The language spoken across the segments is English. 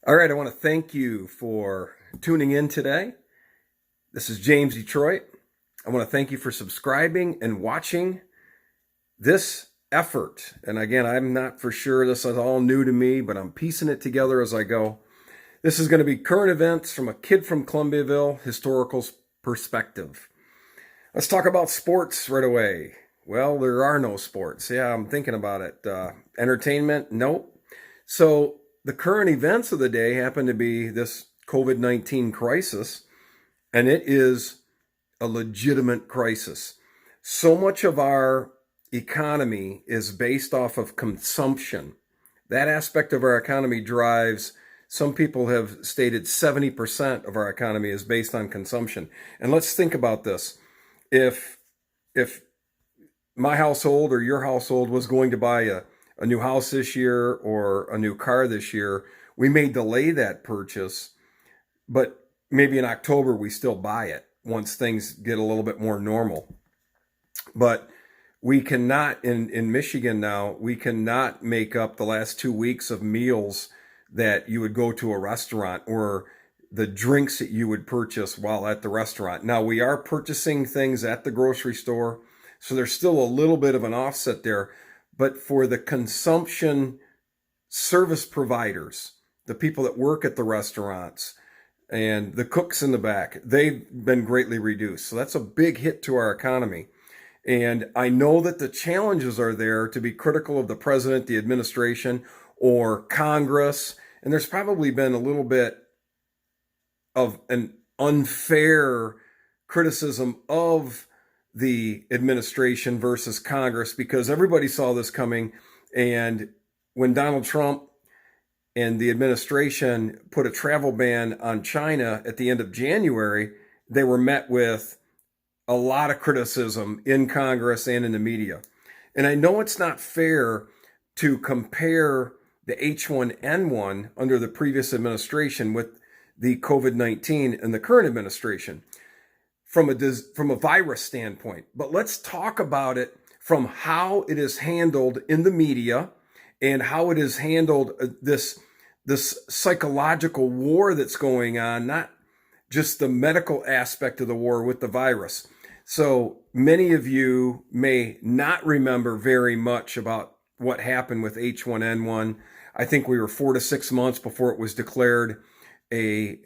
All right, I want to thank you for tuning in today. This is James Detroit. I want to thank you for subscribing and watching this effort. And again, I'm not for sure, this is all new to me, but I'm piecing it together as I go. This is going to be current events from a kid from Columbiaville historical perspective. Let's talk about sports right away. Well, there are no sports. Yeah, I'm thinking about it. Entertainment? Nope. So the current events of the day happen to be this COVID-19 crisis, and it is a legitimate crisis. So much of our economy is based off of consumption. That aspect of our economy drives, some people have stated 70% of our economy is based on consumption. And let's think about this. If my household or your household was going to buy a new house this year or a new car this year, we may delay that purchase, but maybe in October we still buy it once things get a little bit more normal. But we cannot, in Michigan now, we cannot make up the last 2 weeks of meals that you would go to a restaurant or the drinks that you would purchase while at the restaurant. Now, we are purchasing things at the grocery store, so there's still a little bit of an offset there. But for the consumption service providers, the people that work at the restaurants and the cooks in the back, they've been greatly reduced. So that's a big hit to our economy. And I know that the challenges are there to be critical of the president, the administration, or Congress. And there's probably been a little bit of an unfair criticism of the administration versus Congress because everybody saw this coming. And when Donald Trump and the administration put a travel ban on China at the end of January, they were met with a lot of criticism in Congress and in the media. And I know it's not fair to compare the H1N1 under the previous administration with the COVID-19 and the current administration from a virus standpoint. But let's talk about it from how it is handled in the media and how it is handled, this psychological war that's going on, not just the medical aspect of the war with the virus. So many of you may not remember very much about what happened with H1N1. I think we were 4 to 6 months before it was declared a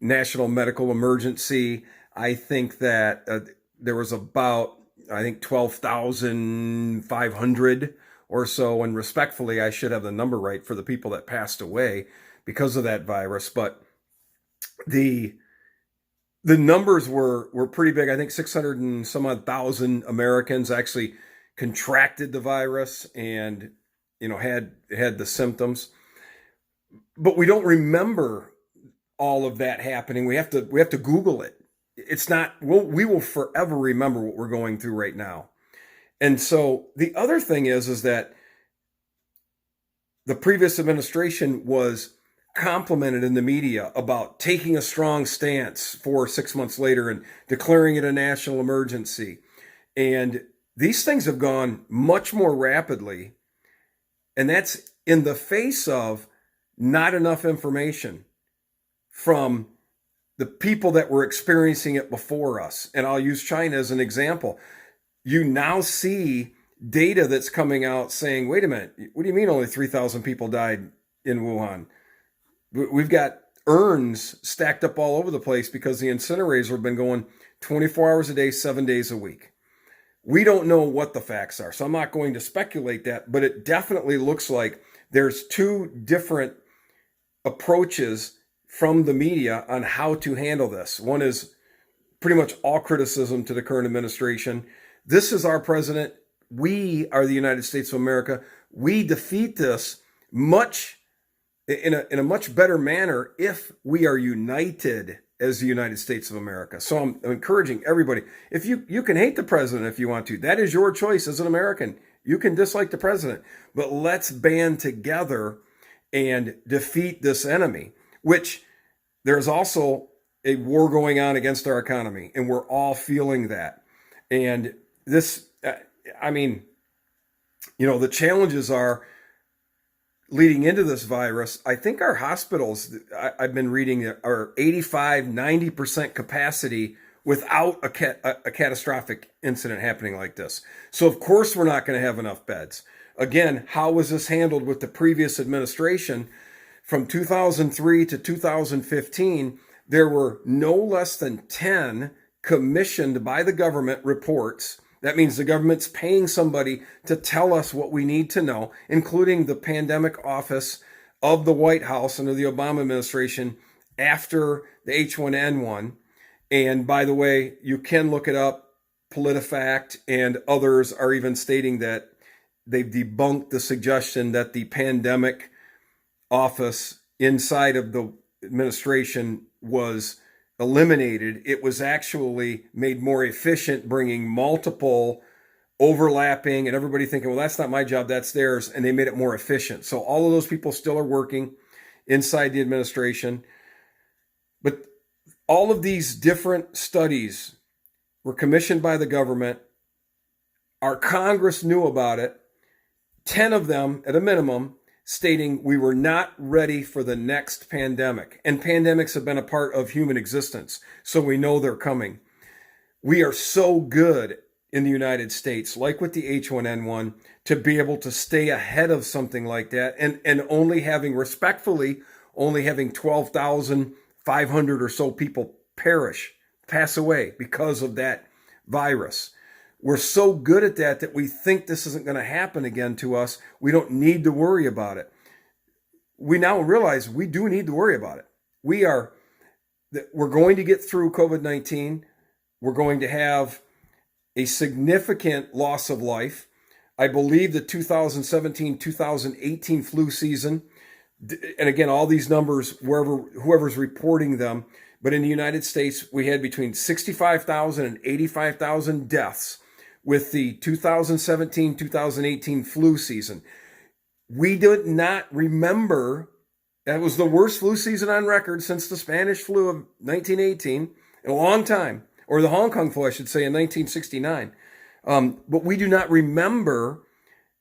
national medical emergency. I think that there was about, 12,500 or so. And respectfully, I should have the number right for the people that passed away because of that virus. But the numbers were pretty big. I think 600 and some odd thousand Americans actually contracted the virus and had the symptoms. But we don't remember all of that happening. We have to Google it. It's not, we will forever remember what we're going through right now. And so the other thing is that the previous administration was complimented in the media about taking a strong stance 4 or 6 months later and declaring it a national emergency. And these things have gone much more rapidly. And that's in the face of not enough information from the people that were experiencing it before us. And I'll use China as an example. You now see data that's coming out saying, wait a minute, what do you mean only 3,000 people died in Wuhan? We've got urns stacked up all over the place because the incinerators have been going 24 hours a day, 7 days a week. We don't know what the facts are, so I'm not going to speculate that, but it definitely looks like there's two different approaches from the media on how to handle this. One is pretty much all criticism to the current administration. This is our president. We are the United States of America. We defeat this in a much better manner if we are united as the United States of America. So I'm encouraging everybody, if you can hate the president if you want to, that is your choice as an American. You can dislike the president, but let's band together and defeat this enemy, which there's also a war going on against our economy, and we're all feeling that. And this, the challenges are leading into this virus, I think our hospitals, I've been reading, are 85, 90% capacity without a catastrophic incident happening like this. So, of course, we're not going to have enough beds. Again, how was this handled with the previous administration? From 2003 to 2015, there were no less than 10 commissioned by the government reports. That means the government's paying somebody to tell us what we need to know, including the pandemic office of the White House under the Obama administration after the H1N1. And by the way, you can look it up. PolitiFact and others are even stating that they've debunked the suggestion that the pandemic office inside of the administration was eliminated. It was actually made more efficient, bringing multiple overlapping and everybody thinking, well, that's not my job, that's theirs. And they made it more efficient. So all of those people still are working inside the administration. But all of these different studies were commissioned by the government. Our Congress knew about it. 10 of them, at a minimum, stating we were not ready for the next pandemic. And pandemics have been a part of human existence, so we know they're coming. We are so good in the United States, like with the H1N1, to be able to stay ahead of something like that, and only having 12,500 or so people pass away because of that virus. We're so good at that we think this isn't going to happen again to us. We don't need to worry about it. We now realize we do need to worry about it. We're going to get through COVID-19. We're going to have a significant loss of life. I believe the 2017-2018 flu season, and again, all these numbers, whoever's reporting them, but in the United States, we had between 65,000 and 85,000 deaths with the 2017-2018 flu season. We did not remember, that was the worst flu season on record since the Spanish flu of 1918 in a long time, or the Hong Kong flu, I should say, in 1969. But we do not remember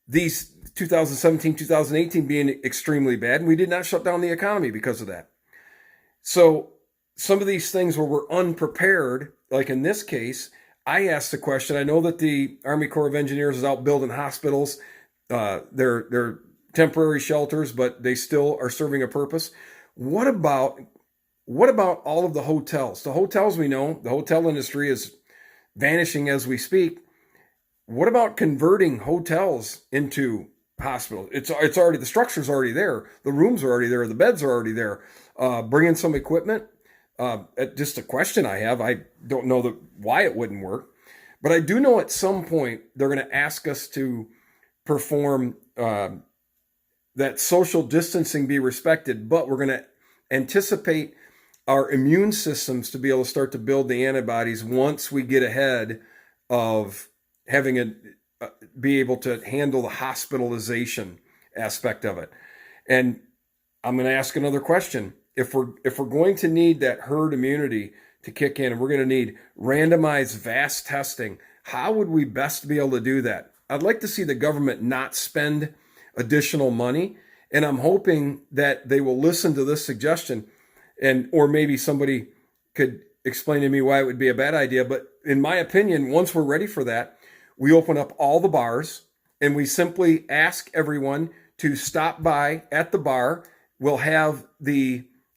these 2017-2018 being extremely bad, and we did not shut down the economy because of that. So some of these things where we're unprepared, like in this case, I asked the question. I know that the Army Corps of Engineers is out building hospitals. They're temporary shelters, but they still are serving a purpose. What about all of the hotels? The hotels, we know, the hotel industry is vanishing as we speak. What about converting hotels into hospitals? It's already, the structure's already there. The rooms are already there. The beds are already there. Bring in some equipment. Just a question I have. I don't know why it wouldn't work, but I do know at some point they're going to ask us to perform that social distancing be respected, but we're going to anticipate our immune systems to be able to start to build the antibodies once we get ahead of having be able to handle the hospitalization aspect of it. And I'm going to ask another question. If we're going to need that herd immunity to kick in, and we're going to need randomized vast testing, how would we best be able to do that? I'd like to see the government not spend additional money, and I'm hoping that they will listen to this suggestion, or maybe somebody could explain to me why it would be a bad idea. But in my opinion, once we're ready for that, we open up all the bars and we simply ask everyone to stop by at the bar. We'll have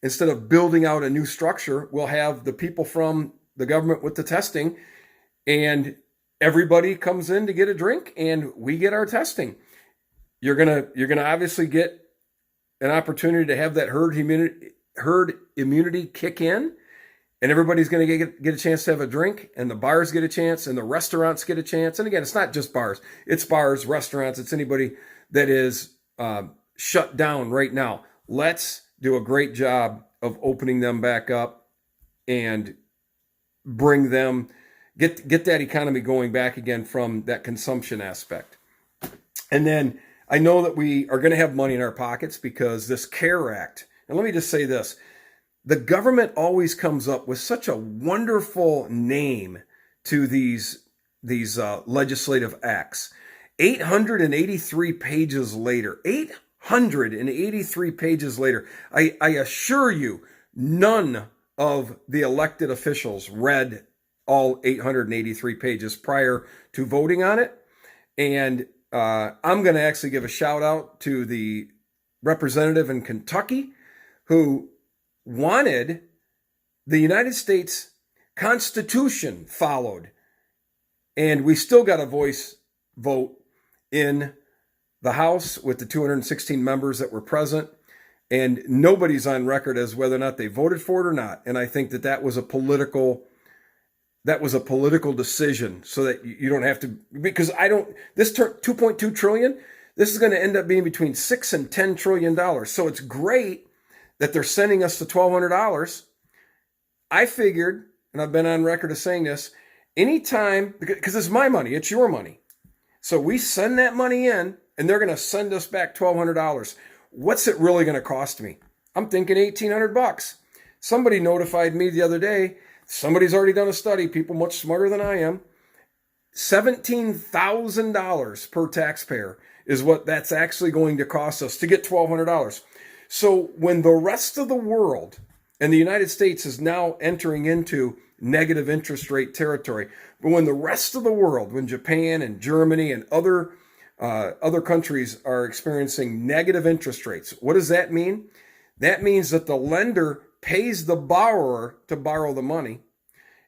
instead of building out a new structure, we'll have the people from the government with the testing, and everybody comes in to get a drink and we get our testing. You're gonna obviously get an opportunity to have that herd immunity kick in, and everybody's going to get a chance to have a drink, and the bars get a chance, and the restaurants get a chance. And again, it's not just bars. It's bars, restaurants. It's anybody that is shut down right now. Let's do a great job of opening them back up and bring them, get that economy going back again from that consumption aspect. And then I know that we are going to have money in our pockets because this CARE Act, and let me just say this, the government always comes up with such a wonderful name to these legislative acts. 883 pages later, 883 pages later. I assure you, none of the elected officials read all 883 pages prior to voting on it. And I'm going to actually give a shout out to the representative in Kentucky who wanted the United States Constitution followed. And we still got a voice vote in the House with the 216 members that were present. And nobody's on record as whether or not they voted for it or not. And I think that was a political decision, so that you don't have to, because this 2.2 trillion, this is going to end up being between $6 and $10 trillion. So it's great that they're sending us the $1,200. I figured, and I've been on record of saying this, anytime, because it's my money, it's your money. So we send that money in and they're going to send us back $1,200. What's it really going to cost me? I'm thinking $1,800. Somebody notified me the other day, somebody's already done a study, people much smarter than I am, $17,000 per taxpayer is what that's actually going to cost us to get $1,200. So when the rest of the world and the United States is now entering into negative interest rate territory, but when the rest of the world, when Japan and Germany and other countries are experiencing negative interest rates, what does that mean? That means that the lender pays the borrower to borrow the money,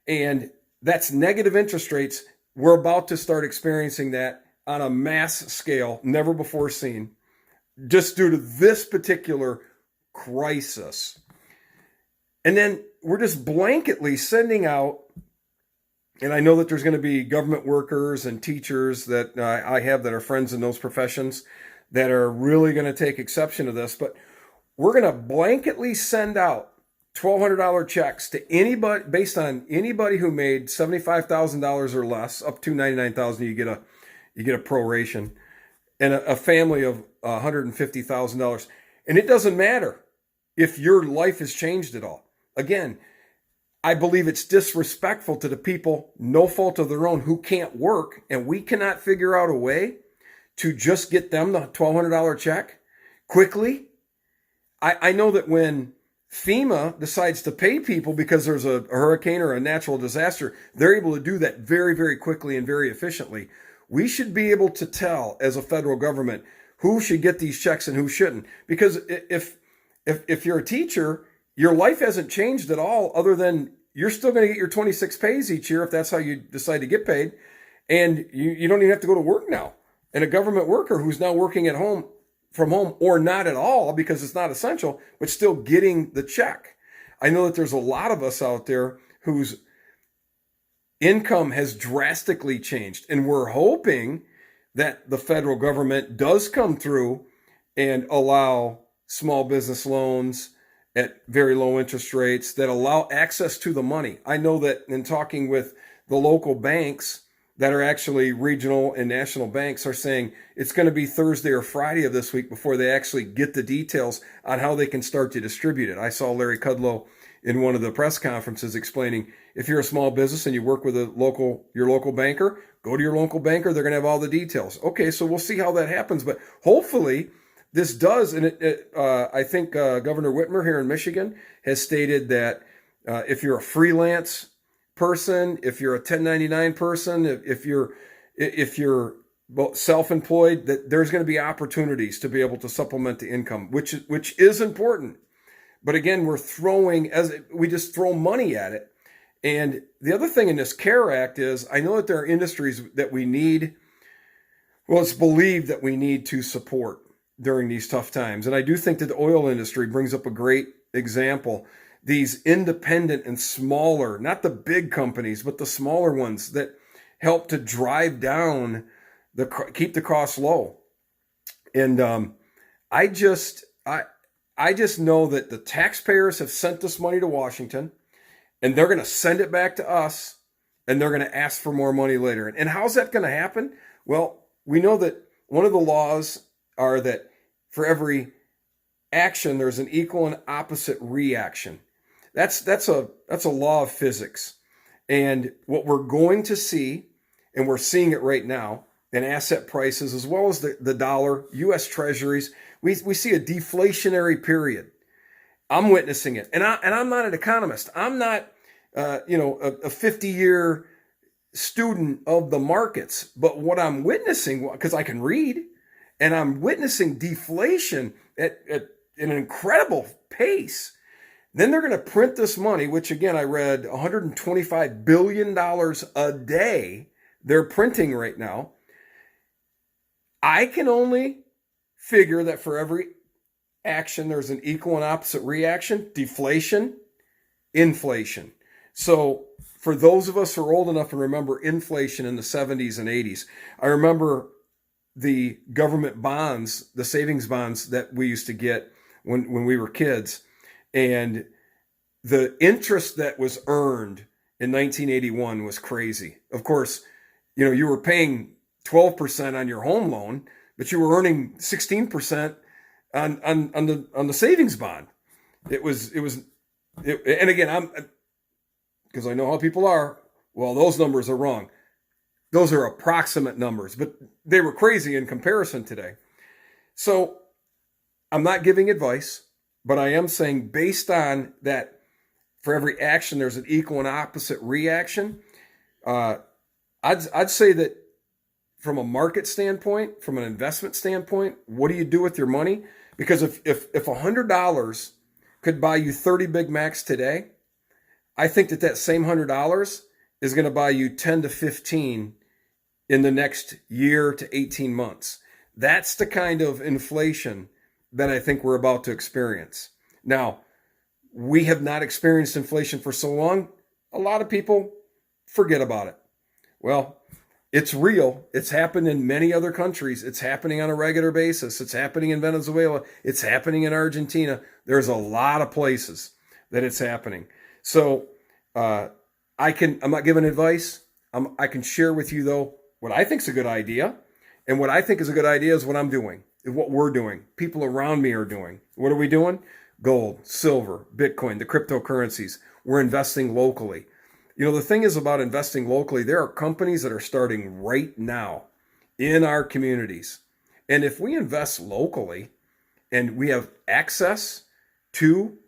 and that's negative interest rates. We're about to start experiencing that on a mass scale, never before seen, just due to this particular crisis. And then we're just blanketly sending out, and I know that there's going to be government workers and teachers that I have that are friends in those professions that are really going to take exception to this, but we're going to blanketly send out $1,200 checks to anybody, based on anybody who made $75,000 or less, up to $99,000. You get a proration, and a family of $150,000. And it doesn't matter if your life has changed at all. Again, I believe it's disrespectful to the people, no fault of their own, who can't work, and we cannot figure out a way to just get them the $1,200 check quickly. I know that when FEMA decides to pay people because there's a hurricane or a natural disaster, they're able to do that very, very quickly and very efficiently. We should be able to tell as a federal government who should get these checks and who shouldn't. Because if you're a teacher, your life hasn't changed at all, other than you're still going to get your 26 pays each year if that's how you decide to get paid. And you don't even have to go to work now. And a government worker who's now working at home, from home, or not at all because it's not essential, but still getting the check. I know that there's a lot of us out there whose income has drastically changed, and we're hoping that the federal government does come through and allow small business loans at very low interest rates that allow access to the money. I know that in talking with the local banks that are actually regional and national banks are saying it's going to be Thursday or Friday of this week before they actually get the details on how they can start to distribute it. I saw Larry Kudlow in one of the press conferences explaining, if you're a small business and you work with your local banker, go to your local banker. They're going to have all the details. Okay, so we'll see how that happens. But hopefully this does. And I think Governor Whitmer here in Michigan has stated that if you're a freelance person, if you're a 1099 person, if you're self-employed, that there's going to be opportunities to be able to supplement the income, which is important. But again, we just throw money at it. And the other thing in this CARE Act is, I know that there are industries that it's believed that we need to support during these tough times. And I do think that the oil industry brings up a great example. These independent and smaller, not the big companies, but the smaller ones that help to drive down keep the costs low. And I just know that the taxpayers have sent this money to Washington, and they're going to send it back to us, and they're going to ask for more money later. And how's that going to happen? Well, we know that one of the laws are that for every action, there's an equal and opposite reaction. That's a law of physics. And what we're going to see, and we're seeing it right now, in asset prices as well as the dollar, U.S. Treasuries, We see a deflationary period. I'm witnessing it, and I'm not an economist. I'm not a 50-year student of the markets. But what I'm witnessing, because I can read, and I'm witnessing deflation at an incredible pace. Then they're going to print this money, which again, I read $125 billion a day they're printing right now. I can only figure that for every action, there's an equal and opposite reaction: deflation, inflation. So for those of us who are old enough to remember inflation in the 70s and 80s, I remember the government bonds, the savings bonds that we used to get when we were kids. And the interest that was earned in 1981 was crazy. Of course, you were paying 12% on your home loan, but you were earning 16% on the savings bond. And again, because I know how people are. Well, those numbers are wrong. Those are approximate numbers, but they were crazy in comparison today. So I'm not giving advice, but I am saying, based on that, for every action, there's an equal and opposite reaction. I'd say that from a market standpoint, from an investment standpoint, what do you do with your money? Because if $100 could buy you 30 Big Macs today, I think that same $100 is going to buy you 10 to 15 in the next year to 18 months. That's the kind of inflation that I think we're about to experience. Now, we have not experienced inflation for so long, a lot of people forget about it. Well, it's real. It's happened in many other countries. It's happening on a regular basis. It's happening in Venezuela. It's happening in Argentina. There's a lot of places that it's happening. So I'm not giving advice. I can share with you, though, what I think is a good idea. And what I think is a good idea is what I'm doing, what we're doing, people around me are doing. What are we doing? Gold, silver, Bitcoin, the cryptocurrencies. We're investing locally. The thing is about investing locally, there are companies that are starting right now in our communities. And if we invest locally and we have access to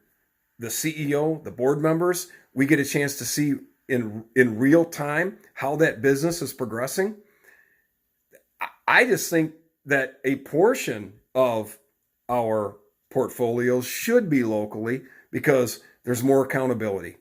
the CEO, the board members, we get a chance to see in real time how that business is progressing. I just think that a portion of our portfolios should be locally because there's more accountability.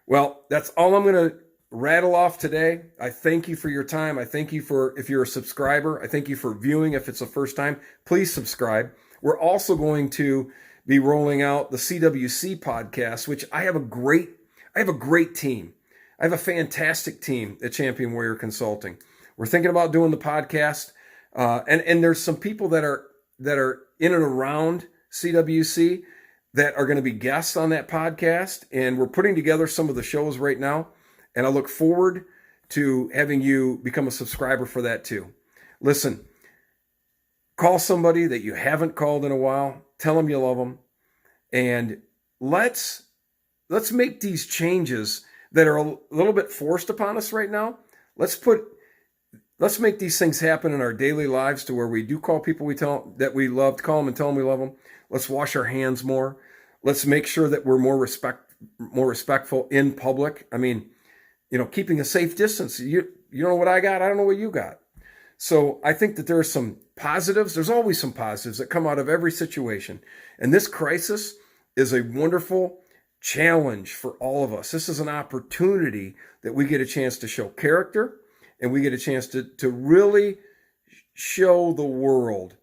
Well, that's all I'm going to rattle off today. I thank you for your time. I thank you for, if you're a subscriber, I thank you for viewing. If it's the first time, please subscribe. We're also going to be rolling out the CWC podcast, which I have a great team. I have a fantastic team at Champion Warrior Consulting. We're thinking about doing the podcast. And there's some people that are in and around CWC that are going to be guests on that podcast. And we're putting together some of the shows right now. And I look forward to having you become a subscriber for that too. Listen, call somebody that you haven't called in a while. Tell them you love them. And let's make these changes that are a little bit forced upon us right now. Let's make these things happen in our daily lives to where we do call people that we love, to call them and tell them we love them. Let's wash our hands more. Let's make sure that we're more respectful in public. I mean, keeping a safe distance. You know what I got? I don't know what you got. So I think that there are some positives. There's always some positives that come out of every situation. And this crisis is a wonderful challenge for all of us. This is an opportunity that we get a chance to show character, and we get a chance to really show the world,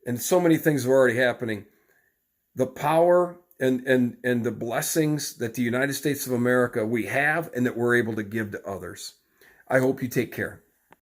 and so many things are already happening, the power and the blessings that the United States of America we have and that we're able to give to others. I hope you take care.